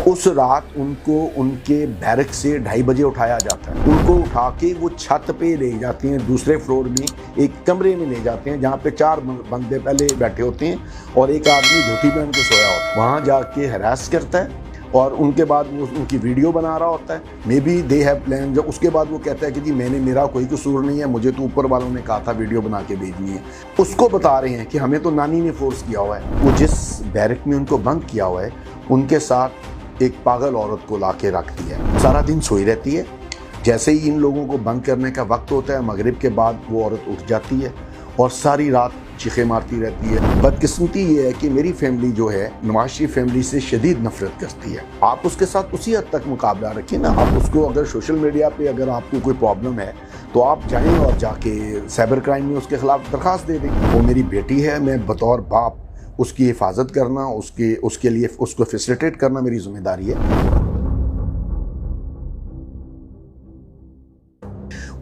उस रात उनको उनके बैरक से 2:30 बजे उठाया जाता है। उनको उठा के वो छत पे ले जाते हैं, दूसरे फ्लोर में एक कमरे में ले जाते हैं जहाँ पे 4 बंदे पहले बैठे होते हैं और एक आदमी धोती पहन के सोया होता है। वहाँ जाके हरास करता है और उनके बाद वो उनकी वीडियो बना रहा होता है। May be they have plan. जब उसके बाद वो कहता है कि जी मेरा कोई कसूर नहीं है, मुझे तो ऊपर वालों ने कहा था वीडियो बना के भेजनी है। उसको बता रहे हैं कि हमें तो नानी ने फोर्स किया हुआ है। वो जिस बैरक में उनको बंद किया हुआ है उनके साथ एक पागल औरत को ला के रख दिया है। सारा दिन सोई रहती है। जैसे ही इन लोगों को बंद करने का वक्त होता है, मगरिब के बाद वो औरत उठ जाती है और सारी रात चीखें मारती रहती है। बदकिस्मती ये है कि मेरी फैमिली जो है नवाज शरीफ फैमिली से शदीद नफरत करती है। आप उसके साथ उसी हद तक मुकाबला रखिए ना। आप उसको अगर सोशल मीडिया पे अगर आपको कोई प्रॉब्लम है तो आप जाएं और जाके साइबर क्राइम में उसके खिलाफ दरखास्त दे दें। वो मेरी बेटी है, मैं बतौर बाप उसकी हिफाजत करना, उसके लिए उसको फैसिलिटेट करना मेरी जिम्मेदारी है।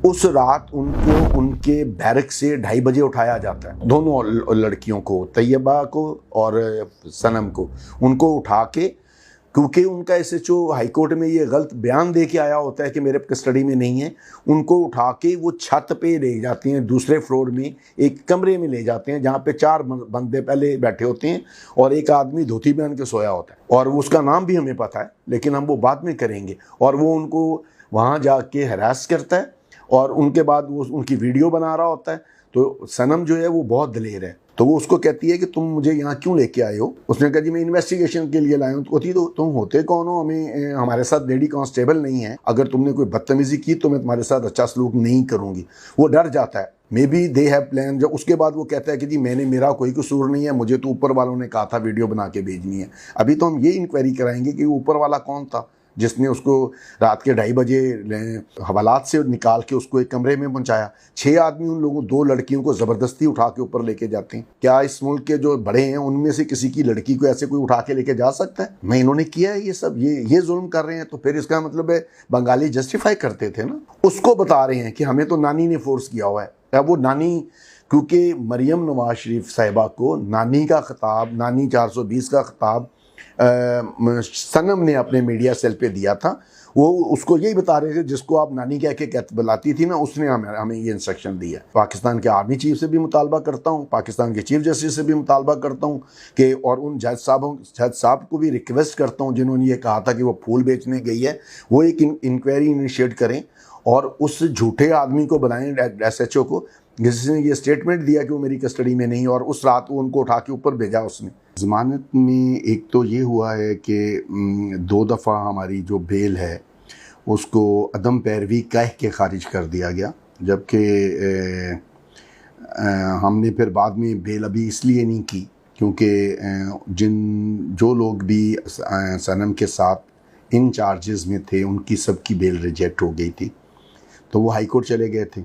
उस रात उनको उनके बैरक से 2:30 बजे उठाया जाता है। दोनों लड़कियों को, तैयबा को और सनम को, उनको उठा के, क्योंकि उनका SHO हाईकोर्ट में ये गलत बयान दे के आया होता है कि मेरे कस्टडी में नहीं है, उनको उठा के वो छत पे ले जाते हैं, दूसरे फ्लोर में एक कमरे में ले जाते हैं जहाँ पे 4 बंदे पहले बैठे होते हैं और एक आदमी धोती पहन के सोया होता है। और उसका नाम भी हमें पता है लेकिन हम वो बाद में करेंगे। और वो उनको वहाँ जाके हरास करता है और उनके बाद वो उनकी वीडियो बना रहा होता है। तो सनम जो है वो बहुत दलेर है, तो वो उसको कहती है कि तुम मुझे यहाँ क्यों लेके आए हो। उसने कहा जी मैं इन्वेस्टिगेशन के लिए लाया हूँ। तो तुम होते कौन हो, हमें हमारे साथ लेडी कांस्टेबल नहीं है, अगर तुमने कोई बदतमीजी की तो मैं तुम्हारे साथ अच्छा सलूक नहीं करूँगी। वो डर जाता है। May be they have plan. जब उसके बाद वो कहता है कि जी मेरा कोई कसूर नहीं है, मुझे तो ऊपर वालों ने कहा था वीडियो बना के भेजनी है। अभी तो हम ये इंक्वायरी कराएंगे कि ऊपर वाला कौन था जिसने उसको रात के 2:30 बजे हवालात से निकाल के उसको एक कमरे में पहुंचाया। 6 आदमी उन लोगों 2 लड़कियों को ज़बरदस्ती उठा के ऊपर लेके जाते हैं। क्या इस मुल्क के जो बड़े हैं उनमें से किसी की लड़की को ऐसे कोई उठा के लेके जा सकता है? मैं इन्होंने किया है ये सब, ये जुल्म कर रहे हैं। तो फिर इसका मतलब है बंगाली जस्टिफाई करते थे ना। उसको बता रहे हैं कि हमें तो नानी ने फोर्स किया हुआ है। अब वो नानी, क्योंकि मरियम नवाज शरीफ साहिबा को नानी का खिताब, नानी 420 का खिताब सनम ने अपने मीडिया सेल पे दिया था। वो उसको यही बता रहे थे जिसको आप नानी कह के बुलाती थी ना, उसने हमें ये इंस्ट्रक्शन दिया। पाकिस्तान के आर्मी चीफ से भी मुतालबा करता हूँ, पाकिस्तान के चीफ जस्टिस से भी मुतालबा करता हूँ कि, और उन जज साहब को भी रिक्वेस्ट करता हूँ जिन्होंने ये कहा था कि वो फूल बेचने गई है, वो एक इंक्वायरी इनिशिएट करें और उस झूठे आदमी को बनाएं SHO को जिसने ये स्टेटमेंट दिया कि वो मेरी कस्टडी में नहीं, और उस रात वो उनको उठा के ऊपर भेजा उसने। ज़मानत में एक तो ये हुआ है कि 2 दफ़ा हमारी जो बेल है उसको अदम पैरवी कह के ख़ारिज कर दिया गया, जबकि हमने फिर बाद में बेल अभी इसलिए नहीं की क्योंकि जो लोग भी सनम के साथ इन चार्जेस में थे उनकी सबकी बेल रिजेक्ट हो गई थी, तो वो हाई कोर्ट चले गए थे।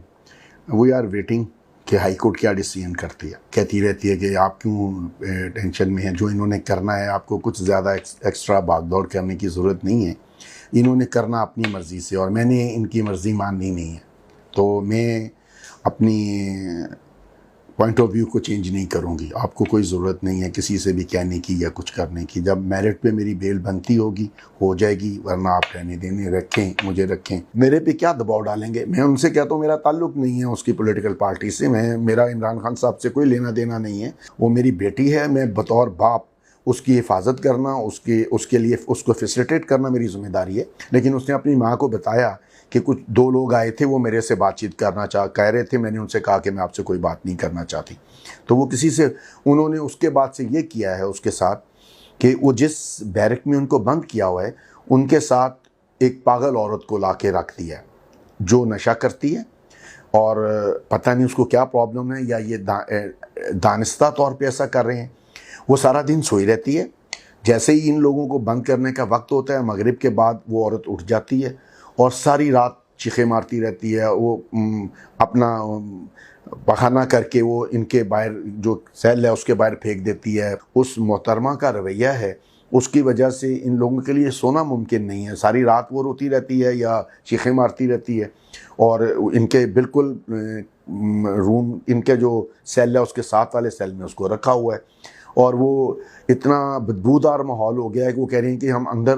वी आर वेटिंग कि हाई कोर्ट क्या डिसीजन करती है। कहती रहती है कि आप क्यों टेंशन में हैं, जो इन्होंने करना है आपको कुछ ज़्यादा एक्स्ट्रा भागदौड़ करने की ज़रूरत नहीं है, इन्होंने करना अपनी मर्ज़ी से और मैंने इनकी मर्ज़ी माननी नहीं है, तो मैं अपनी पॉइंट ऑफ व्यू को चेंज नहीं करूँगी। आपको कोई ज़रूरत नहीं है किसी से भी कहने की या कुछ करने की। जब मेरिट पे मेरी बेल बनती होगी हो जाएगी, वरना आप रहने देने, रखें मुझे रखें। मेरे पे क्या दबाव डालेंगे? मैं उनसे कहता हूँ मेरा ताल्लुक नहीं है उसकी पॉलिटिकल पार्टी से, मेरा इमरान खान साहब से कोई लेना देना नहीं है। वो मेरी बेटी है, मैं बतौर बाप उसकी हिफाजत करना, उसके लिए उसको फैसिलिटेट करना मेरी जिम्मेदारी है। लेकिन उसने अपनी माँ को बताया कि कुछ 2 लोग आए थे, वो मेरे से बातचीत करना कह रहे थे, मैंने उनसे कहा कि मैं आपसे कोई बात नहीं करना चाहती। तो वो किसी से, उन्होंने उसके बाद से ये किया है उसके साथ कि वो जिस बैरक में उनको बंद किया हुआ है उनके साथ एक पागल औरत को ला के रख दिया जो नशा करती है और पता नहीं उसको क्या प्रॉब्लम है, या ये दानिस्ता तौर पर ऐसा कर रहे हैं। वो सारा दिन सोई रहती है। जैसे ही इन लोगों को बंद करने का वक्त होता है, मगरिब के बाद वो औरत उठ जाती है और सारी रात चीखें मारती रहती है। वो अपना पखाना करके वो इनके बाहर जो सेल है उसके बाहर फेंक देती है। उस मोहतरमा का रवैया है, उसकी वजह से इन लोगों के लिए सोना मुमकिन नहीं है। सारी रात वो रोती रहती है या चीखें मारती रहती है और इनके बिल्कुल रूम, इनके जो सेल है उसके साथ वाले सेल में उसको रखा हुआ है और वो इतना बदबूदार माहौल हो गया है कि वो कह रही हैं कि हम अंदर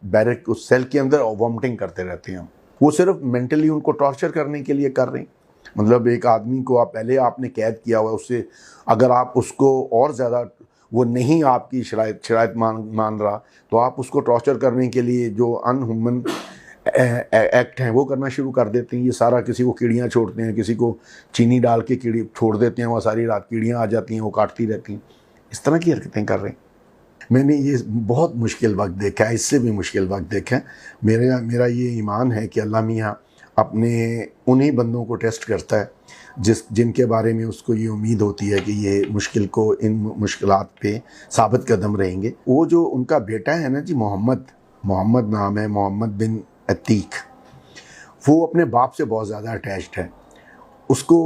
बैरक उस सेल के अंदर वॉमिटिंग करते रहते हैं। वो सिर्फ मेंटली उनको टॉर्चर करने के लिए कर रहे हैं। मतलब एक आदमी को आप पहले आपने कैद किया हुआ, उससे अगर आप उसको और ज़्यादा वो नहीं आपकी शराइत मान रहा, तो आप उसको टॉर्चर करने के लिए जो अनह्यूमन एक्ट हैं वो करना शुरू कर देते हैं। ये सारा किसी को कीड़ियाँ छोड़ते हैं, किसी को चीनी डाल के कीड़ी छोड़ देते हैं, वहाँ सारी रात कीड़ियाँ आ जाती हैं, वो काटती रहती हैं। इस तरह की हरकतें कर रहे हैं। मैंने ये बहुत मुश्किल वक्त देखा है, इससे भी मुश्किल वक्त देखा है। मेरा ये ईमान है कि अल्लाह मियाँ अपने उन्हीं बंदों को टेस्ट करता है जिनके बारे में उसको ये उम्मीद होती है कि ये इन मुश्किलात पे साबित कदम रहेंगे। वो जो उनका बेटा है ना जी, मोहम्मद नाम है, मोहम्मद बिन अतीक, वो अपने बाप से बहुत ज़्यादा अटैच्ड है। उसको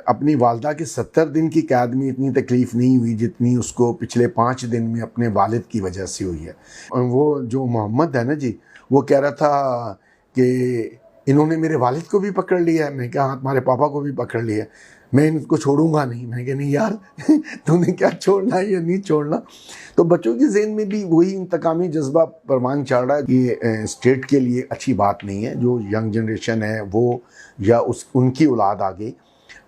अपनी वालदा के 70 दिन की कैद में इतनी तकलीफ़ नहीं हुई जितनी उसको पिछले 5 दिन में अपने वालिद की वजह से हुई है। और वो जो मोहम्मद है ना जी, वो कह रहा था कि इन्होंने मेरे वालिद को भी पकड़ लिया है। मैं कहा हाँ, तुम्हारे पापा को भी पकड़ लिया है, मैं इनको छोड़ूंगा नहीं। मैं कहा नहीं यार तूने क्या छोड़ना है या नहीं छोड़ना। तो बच्चों के ज़हन में भी वही इंतकामी जज्बा परवान चढ़ रहा है कि स्टेट के लिए अच्छी बात नहीं है। जो यंग जनरेशन है वो या उनकी औलाद आगे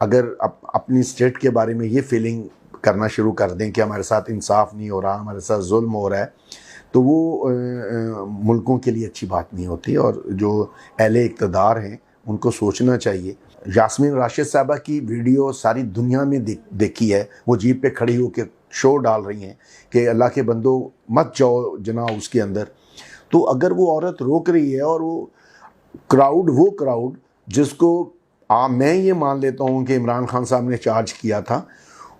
अगर अपनी स्टेट के बारे में ये फीलिंग करना शुरू कर दें कि हमारे साथ इंसाफ नहीं हो रहा, हमारे साथ जुल्म हो रहा है, तो वो मुल्कों के लिए अच्छी बात नहीं होती। और जो अहले इक़्तिदार हैं उनको सोचना चाहिए। यास्मीन राशिद साहबा की वीडियो सारी दुनिया में देखी है। वो जीप पे खड़ी होकर शो डाल रही हैं कि अल्लाह के बंदो मत जाओ जना उसके अंदर। तो अगर वो औरत रोक रही है और वो क्राउड जिसको मैं ये मान लेता हूँ कि इमरान खान साहब ने चार्ज किया था,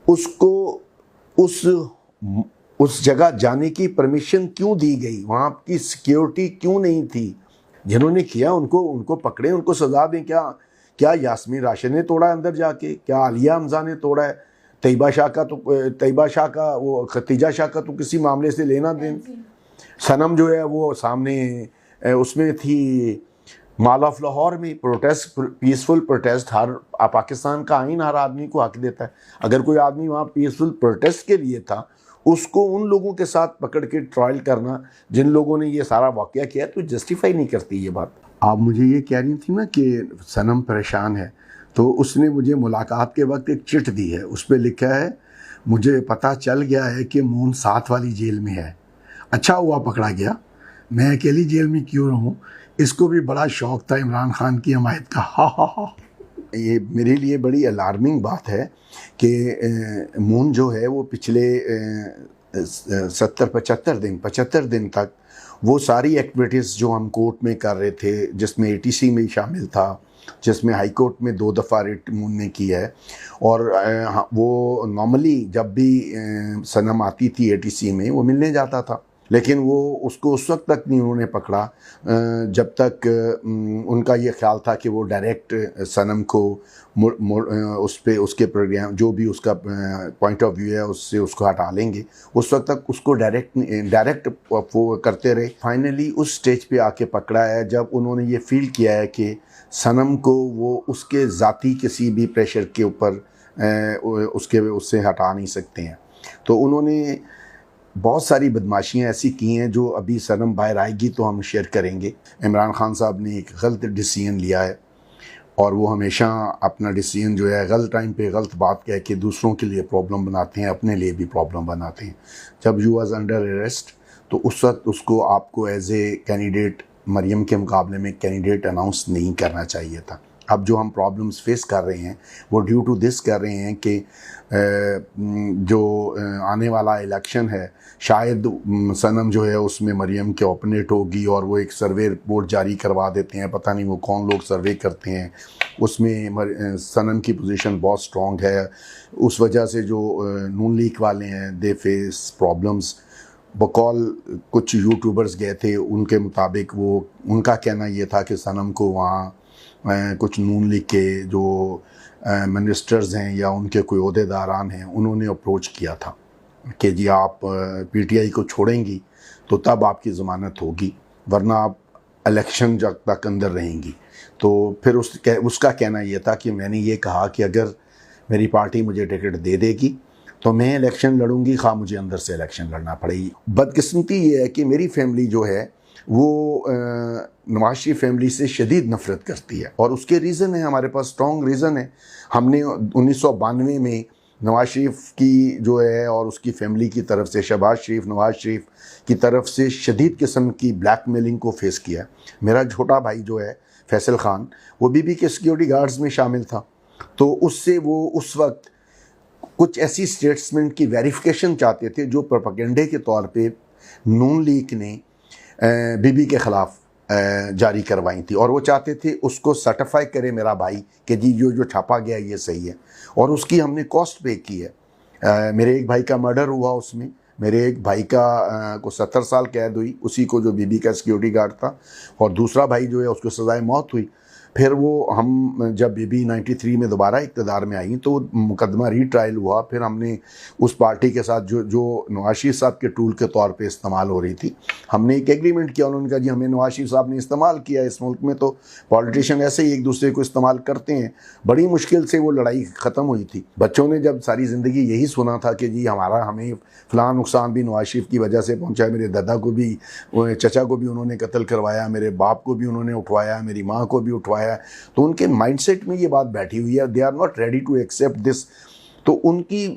उसको उस जगह जाने की परमिशन क्यों दी गई? वहाँ की सिक्योरिटी क्यों नहीं थी? जिन्होंने किया उनको पकड़े, उनको सजा दें। क्या यास्मीन राशिद ने तोड़ा अंदर जाके? क्या आलिया हमजा ने तोड़ा है? तैयबा शाह का वो खतीजा शाह का तो किसी मामले से लेना देन। सनम जो है वो सामने उसमें थी मॉल ऑफ लाहौर में प्रोटेस्ट, पीसफुल प्रोटेस्ट। हर पाकिस्तान का आइन हर आदमी को हक देता है। अगर कोई आदमी वहाँ पीसफुल प्रोटेस्ट के लिए था, उसको उन लोगों के साथ पकड़ के ट्रायल करना जिन लोगों ने ये सारा वाक़या किया, तो जस्टिफाई नहीं करती ये बात। आप मुझे ये कह रही थी ना कि सनम परेशान है, तो उसने मुझे मुलाकात के वक्त एक चिट दी है। उस पर लिखा है, मुझे पता चल गया है कि मून 7 वाली जेल में है। अच्छा हुआ पकड़ा गया, मैं अकेली जेल में क्यों रहूं। इसको भी बड़ा शौक़ था इमरान खान की हमायत का। हा। ये मेरे लिए बड़ी अलार्मिंग बात है कि मून जो है वो पिछले 75 दिन तक वो सारी एक्टिविटीज़ जो हम कोर्ट में कर रहे थे, जिसमें ATC में शामिल था, जिसमें हाई कोर्ट में 2 दफ़ा रिट मून ने की है। और वो नॉर्मली जब भी सनम आती थी ATC में, वो मिलने जाता था, लेकिन वो उसको उस वक्त तक नहीं उन्होंने पकड़ा जब तक उनका ये ख्याल था कि वो डायरेक्ट सनम को उसके प्रोग्राम जो भी उसका पॉइंट ऑफ व्यू है उससे उसको हटा लेंगे। उस वक्त तक उसको डायरेक्ट वो करते रहे। फाइनली उस स्टेज पे आके पकड़ा है जब उन्होंने ये फील किया है कि सनम को वो उसके ज़ाती किसी भी प्रेशर के ऊपर उससे हटा नहीं सकते हैं। तो उन्होंने बहुत सारी बदमाशियाँ ऐसी की हैं जो अभी सनम बाहर आएगी तो हम शेयर करेंगे। इमरान खान साहब ने एक गलत डिसीजन लिया है और वो हमेशा अपना डिसीजन जो है गलत टाइम पे गलत बात कह के दूसरों के लिए प्रॉब्लम बनाते हैं, अपने लिए भी प्रॉब्लम बनाते हैं। जब यू वाज अंडर अरेस्ट तो उस वक्त उसको आपको एज ए कैंडिडेट मरियम के मुकाबले में कैंडिडेट अनाउंस नहीं करना चाहिए था। अब जो हम प्रॉब्लम्स फेस कर रहे हैं वो ड्यू टू दिस कर रहे हैं कि जो आने वाला इलेक्शन है शायद सनम जो है उसमें मरियम के ओपोनेंट होगी और वो एक सर्वे रिपोर्ट जारी करवा देते हैं। पता नहीं वो कौन लोग सर्वे करते हैं, उसमें सनम की पोजीशन बहुत स्ट्रॉन्ग है। उस वजह से जो नून लीग वाले हैं दे फेस प्रॉब्लम्स। बकौल कुछ यूट्यूबर्स गए थे, उनके मुताबिक वो उनका कहना ये था कि सनम को वहाँ कुछ नून लीग के जो मिनिस्टर्स हैं या उनके कोई ओहदेदारान हैं उन्होंने अप्रोच किया था कि जी आप PTI को छोड़ेंगी तो तब आपकी ज़मानत होगी, वरना आप इलेक्शन जब तक अंदर रहेंगी। तो फिर उसका कहना यह था कि मैंने ये कहा कि अगर मेरी पार्टी मुझे टिकट दे देगी तो मैं इलेक्शन लड़ूंगी, खा मुझे अंदर से इलेक्शन लड़ना पड़ेगी। बदकिस्मती ये है कि मेरी फैमिली जो है वो नवाज शरीफ फैमिली से शदीद नफ़रत करती है, और उसके रीज़न है, हमारे पास स्ट्रॉन्ग रीज़न है। हमने 1992 में नवाज शरीफ की जो है और उसकी फैमिली की तरफ से, शहबाज शरीफ, नवाज शरीफ की तरफ से शदीद किस्म की ब्लैकमेलिंग को फेस किया। मेरा छोटा भाई जो है फैसल खान, वो बीबी के सिक्योरिटी गार्ड्स में शामिल था, तो उससे वो उस वक्त कुछ ऐसी स्टेटमेंट की वेरिफिकेशन चाहते थे जो प्रोपेगेंडे के तौर पे नून लीग ने बीबी के ख़िलाफ़ जारी करवाई थी, और वो चाहते थे उसको सर्टिफाई करे मेरा भाई कि जी जो छापा गया ये सही है, और उसकी हमने कॉस्ट पे की है। मेरे एक भाई का मर्डर हुआ, उसमें मेरे एक भाई का को 70 साल कैद हुई, उसी को जो बीबी का सिक्योरिटी गार्ड था, और दूसरा भाई जो है उसको सज़ाए मौत हुई। फिर वो हम जब बीबी 93 में दोबारा इक़्तिदार में आई तो मुकदमा रीट्रायल हुआ। फिर हमने उस पार्टी के साथ जो नवाज शरीफ साहब के टूल के तौर पे इस्तेमाल हो रही थी, हमने एक एग्रीमेंट किया। उन्होंने कहा जी हमें नवाज शरीफ साहब ने इस्तेमाल किया, इस मुल्क में तो पॉलिटिशियन ऐसे ही एक दूसरे को इस्तेमाल करते हैं। बड़ी मुश्किल से वो लड़ाई ख़त्म हुई थी। बच्चों ने जब सारी ज़िंदगी यही सुना था कि जी हमें फ़लाँ नुकसान भी नवाज शरीफ की वजह से पहुँचा है, मेरे दादा को भी, चचा को भी उन्होंने कत्ल करवाया, मेरे बाप को भी उन्होंने उठवाया, मेरी माँ को भी उठवाया, तो उनके माइंडसेट में ये बात बैठी हुई है, they are not ready to accept this. तो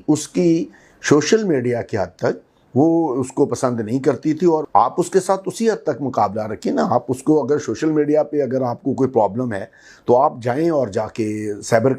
उसकी सोशल मीडिया की हद तक वो उसको पसंद नहीं करती थी, और आप उसके साथ उसी हद तक मुकाबला रखें ना। आप उसको, अगर सोशल मीडिया पे अगर आपको कोई प्रॉब्लम है तो आप जाएं और जाके साइबर